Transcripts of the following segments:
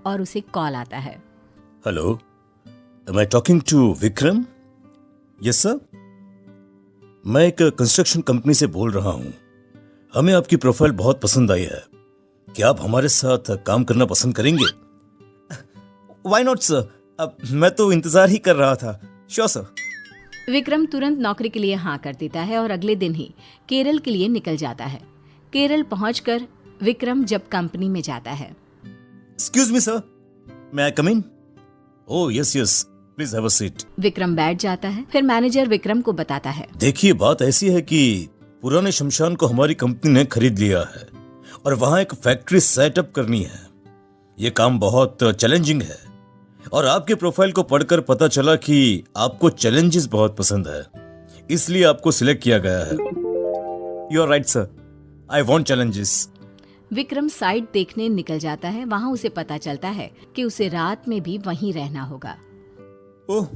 और उसे कॉल आता है। Hello, am I talking to Vikram? Yes sir, मैं एक कंस्ट्रक्शन कंपनी से बोल रहा हूं। हमें आपकी प्रोफाइल बहुत पसंद आई है। क्या आप हमारे साथ काम करना पसंद करेंगे? व्हाई नॉट सर, अब मैं तो इंतजार ही कर रहा था। Sure sir. विक्रम तुरंत नौकरी के लिए हाँ कर देता है और अगले दिन ही केरल के लिए निकल जाता है। केरल पहुंचकर विक्रम जब कंपनी में जाता है। Excuse me sir, may I come in? Oh yes yes, please have a seat. Vikram बैठ जाता है। फिर मैनेजर विक्रम को बताता है। देखिए, बात ऐसी है कि पुराने शमशान को हमारी कंपनी ने खरीद लिया है और वहां एक फैक्ट्री सेटअप करनी है। ये काम बहुत चैलेंजिंग है और आपके प्रोफाइल को पढ़कर पता चला कि आपको चैलेंजेस बहुत पसंद है, इसलिए आपको सिलेक्ट किया गया है। You are right sir, I want challenges. Vikram site देखने निकल जाता है। वहाँ उसे पता चलता है कि उसे रात में भी वहीं रहना होगा। ओह,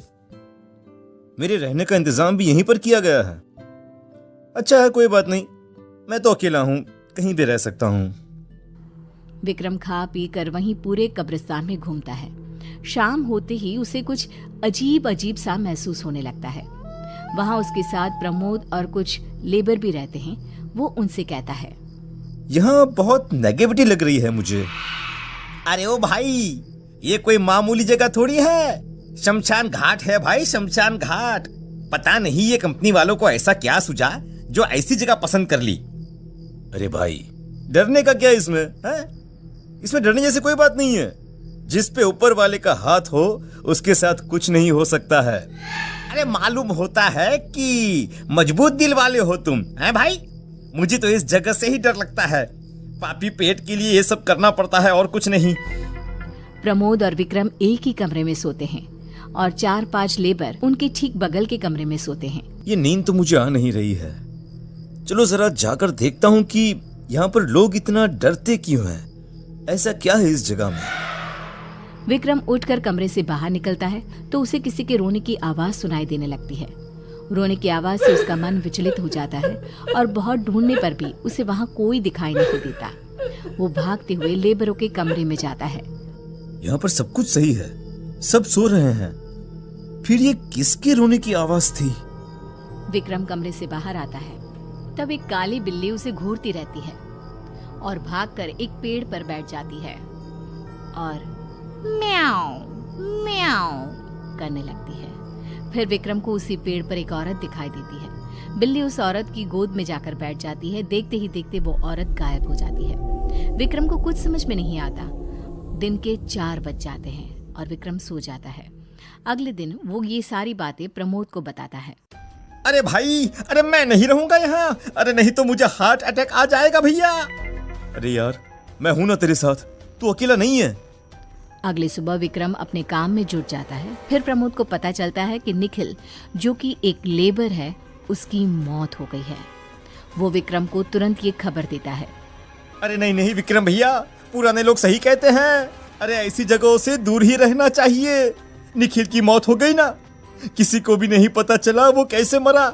मेरे रहने का इंतजाम भी यहीं पर किया गया है। अच्छा है, कोई बात नहीं, मैं तो अकेला हूँ, कहीं भी रह सकता हूँ। विक्रम खा पी कर वहीं पूरे कब्रिस्तान में घूमता है। शाम होते ही उसे कुछ अजीब अजीब सा महसूस होने लगता है। वहाँ उसके साथ प्रमोद और कुछ लेबर भी रहते हैं। वो उनसे कहता है, यहाँ बहुत नेगेटिविटी लग रही है मुझे। अरे ओ भाई, ये कोई मामूली जगह थोड़ी है, शमशान घाट है भाई, शमशान घाट। पता नहीं ये कंपनी वालों को ऐसा क्या सूझा जो ऐसी जगह पसंद कर ली। अरे भाई, डरने का क्या इसमें है? इसमें डरने जैसी कोई बात नहीं है। जिस पे ऊपर वाले का हाथ हो उसके साथ कुछ नहीं हो सकता है। अरे मालूम होता है कि मजबूत दिल वाले हो तुम, हैं भाई? मुझे तो इस जगह से ही डर लगता है। पापी पेट के लिए ये सब करना पड़ता है और कुछ नहीं। प्रमोद और विक्रम एक ही कमरे में सोते हैं और 4-5 लेबर उनके ठीक बगल के कमरे में सोते हैं। ये नींद तो मुझे आ नहीं रही है। चलो जरा जाकर देखता हूँ कि यहाँ पर लोग इतना डरते क्यों हैं। ऐसा क्या है इस जगह में? विक्रम उठकर कमरे से बाहर निकलता है तो उसे किसी के रोने की आवाज सुनाई देने लगती है। रोने की आवाज से उसका मन विचलित हो जाता है और बहुत ढूंढने पर भी उसे वहाँ कोई दिखाई नहीं देता। वो भागते हुए लेबरों के कमरे में जाता है। यहाँ पर सब कुछ सही है, सब सो रहे हैं, फिर ये किसके रोने की आवाज थी? विक्रम कमरे से बाहर आता है। तब एक काली बिल्ली उसे घूरती रहती है और भागकर एक पेड़ पर बैठ जाती है और म्याऊ म्याऊ करने लगती है। फिर विक्रम को उसी पेड़ पर एक औरत दिखाई देती है। बिल्ली उस औरत की गोद में जाकर बैठ जाती है। देखते ही देखते वो औरत गायब हो जाती है। विक्रम को कुछ समझ में नहीं आता। दिन के 4 बज जाते हैं और विक्रम सो जाता है। अगले दिन वो ये सारी बातें प्रमोद को बताता है। अरे भाई, अरे मैं नहीं रहूंगा यहाँ। अरे नहीं तो मुझे हार्ट अटैक आ जाएगा भैया। अरे यार, मैं हूं ना तेरे साथ, तू अकेला नहीं है। अगली सुबह विक्रम अपने काम में जुट जाता है। फिर प्रमोद को पता चलता है कि निखिल, जो कि एक लेबर है, उसकी मौत हो गई है। वो विक्रम को तुरंत ये खबर देता है। अरे नहीं नहीं विक्रम भैया, पुराने लोग सही कहते हैं। अरे ऐसी जगहों से दूर ही रहना चाहिए। निखिल की मौत हो गई ना, किसी को भी नहीं पता चला वो कैसे मरा।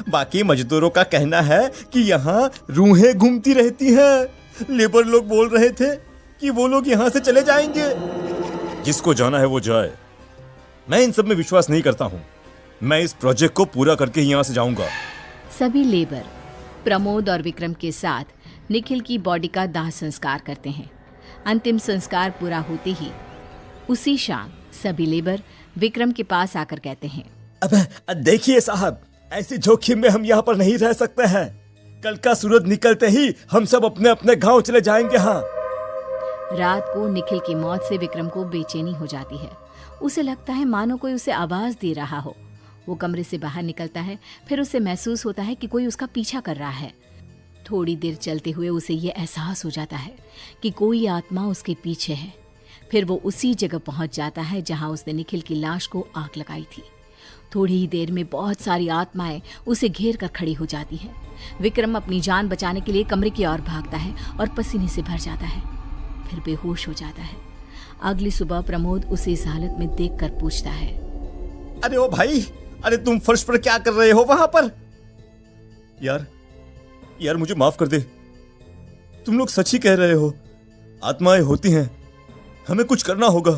बाकी मजदूरों का कहना है कि यहाँ रूहें घूमती रहती हैं। लेबर लोग बोल रहे थे कि वो लोग यहाँ से चले जाएंगे। जिसको जाना है वो जाए, मैं इन सब में विश्वास नहीं करता हूँ। मैं इस प्रोजेक्ट को पूरा करके ही यहाँ से जाऊंगा। सभी लेबर प्रमोद और विक्रम के साथ निखिल की बॉडी का दाह संस्कार करते हैं। अंतिम संस्कार पूरा होते ही उसी शाम सभी लेबर विक्रम के पास आकर कहते हैं, अबे देखिए साहब, ऐसी जोखिम में हम यहाँ पर नहीं रह सकते हैं। कल का सूरज निकलते ही हम सब अपने अपने गांव चले जाएंगे। हाँ। रात को निखिल की मौत से विक्रम को बेचैनी हो जाती है। उसे लगता है मानो कोई उसे आवाज दे रहा हो। वो कमरे से बाहर निकलता है। फिर उसे महसूस होता है कि कोई उसका पीछा कर रहा है। थोड़ी देर चलते हुए उसे ये एहसास हो जाता है कि कोई आत्मा उसके पीछे है। फिर वो उसी जगह पहुंच जाता है जहां उसने निखिल की लाश को आग लगाई थी। थोड़ी ही देर में बहुत सारी आत्माएं उसे घेर कर खड़ी हो जाती हैं। विक्रम अपनी जान बचाने के लिए कमरे की ओर भागता है और पसीने से भर जाता है। फिर बेहोश हो जाता है। अगली सुबह प्रमोद उसे इस हालत में देखकर पूछता है, अरे ओ भाई, अरे तुम फर्श पर क्या कर रहे हो वहां पर? यार मुझे माफ कर दे। तुम लोग सच ही कह रहे हो, आत्माएं होती हैं। हमें कुछ करना होगा।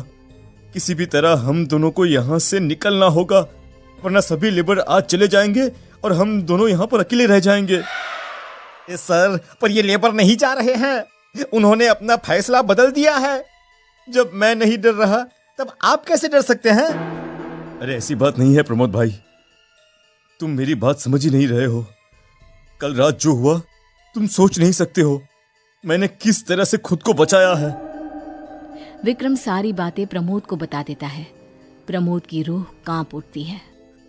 किसी भी तरह हम दोनों को यहाँ से निकलना होगा, वरना सभी लेबर आज चले जाएंगे और हम दोनों यहाँ पर अकेले रह जाएंगे। सर, पर ये लेबर नहीं जा रहे हैं। उन्होंने अपना फैसला बदल दिया है। जब मैं नहीं डर रहा तब आप कैसे डर सकते हैं? अरे ऐसी बात नहीं है प्रमोद भाई, तुम मेरी बात समझ ही नहीं रहे हो। कल रात जो हुआ तुम सोच नहीं सकते हो। मैंने किस तरह से खुद को बचाया है। विक्रम सारी बातें प्रमोद को बता देता है। प्रमोद की रूह कांप उठती है।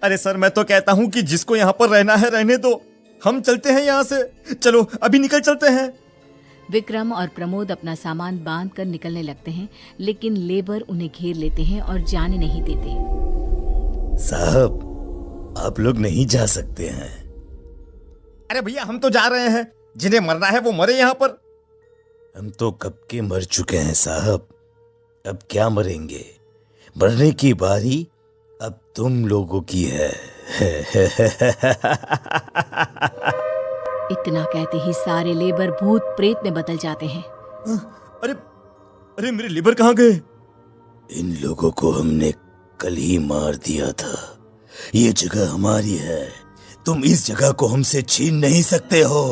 अरे सर, मैं तो कहता हूं कि जिसको यहाँ पर रहना है रहने दो। हम चलते हैं यहाँ से। चलो अभी निकल चलते हैं। विक्रम और प्रमोद अपना सामान बांध कर निकलने लगते हैं, लेकिन लेबर उन्हें घेर लेते हैं और जाने नहीं देते। साहब, आप लोग नहीं जा सकते हैं। अरे भैया, हम तो जा रहे हैं। जिन्हें मरना है वो मरे यहाँ पर। हम तो कब के मर चुके हैं साहब, अब क्या मरेंगे। मरने की बारी अब तुम लोगों की है। इतना कहते ही सारे लेबर भूत प्रेत में बदल जाते हैं। अरे अरे, मेरे लेबर कहाँ गए? इन लोगों को हमने कल ही मार दिया था। ये जगह हमारी है, तुम इस जगह को हमसे छीन नहीं सकते हो।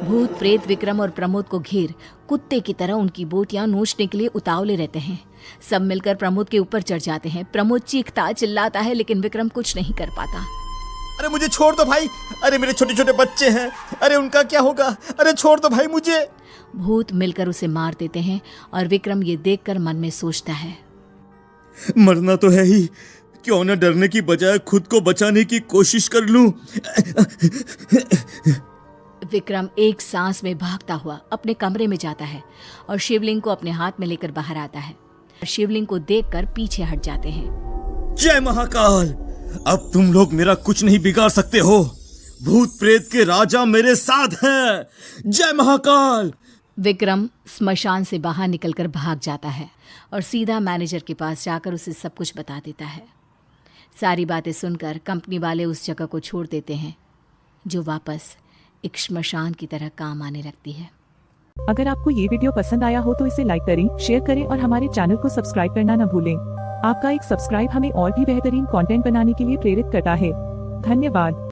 भूत प्रेत विक्रम और प्रमोद को घेर कुत्ते की तरह उनकी बोटियां नोचने के लिए उतावले रहते हैं। सब मिलकर प्रमोद के ऊपर चढ़ जाते हैं। प्रमोद चीखता चिल्लाता है, लेकिन विक्रम कुछ नहीं कर पाता। अरे मुझे छोड़ दो भाई। अरे मेरे छोटे छोटे बच्चे हैं, अरे उनका क्या होगा? अरे छोड़ दो भाई मुझे। भूत मिलकर उसे मार देते हैं और विक्रम ये देखकर मन में सोचता है, मरना तो है ही, क्यों न डरने की बजाय खुद को बचाने की कोशिश कर लूं। विक्रम एक सांस में भागता हुआ अपने कमरे में जाता है और शिवलिंग को अपने हाथ में लेकर बाहर आता है। शिवलिंग को देखकर पीछे हट जाते हैं। जय महाकाल, अब तुम लोग मेरा कुछ नहीं बिगाड़ सकते हो। भूत प्रेत के राजा मेरे साथ हैं। जय महाकाल। विक्रम स्मशान से बाहर निकलकर भाग जाता है और सीधा मैनेजर के पास जाकर उसे सब कुछ बता देता है। सारी बातें सुनकर कंपनी वाले उस जगह को छोड़ देते हैं, जो वापस एक श्मशान की तरह काम आने लगती है। अगर आपको ये वीडियो पसंद आया हो तो इसे लाइक करें, शेयर करें और हमारे चैनल को सब्सक्राइब करना न भूलें। आपका एक सब्सक्राइब हमें और भी बेहतरीन कंटेंट बनाने के लिए प्रेरित करता है। धन्यवाद।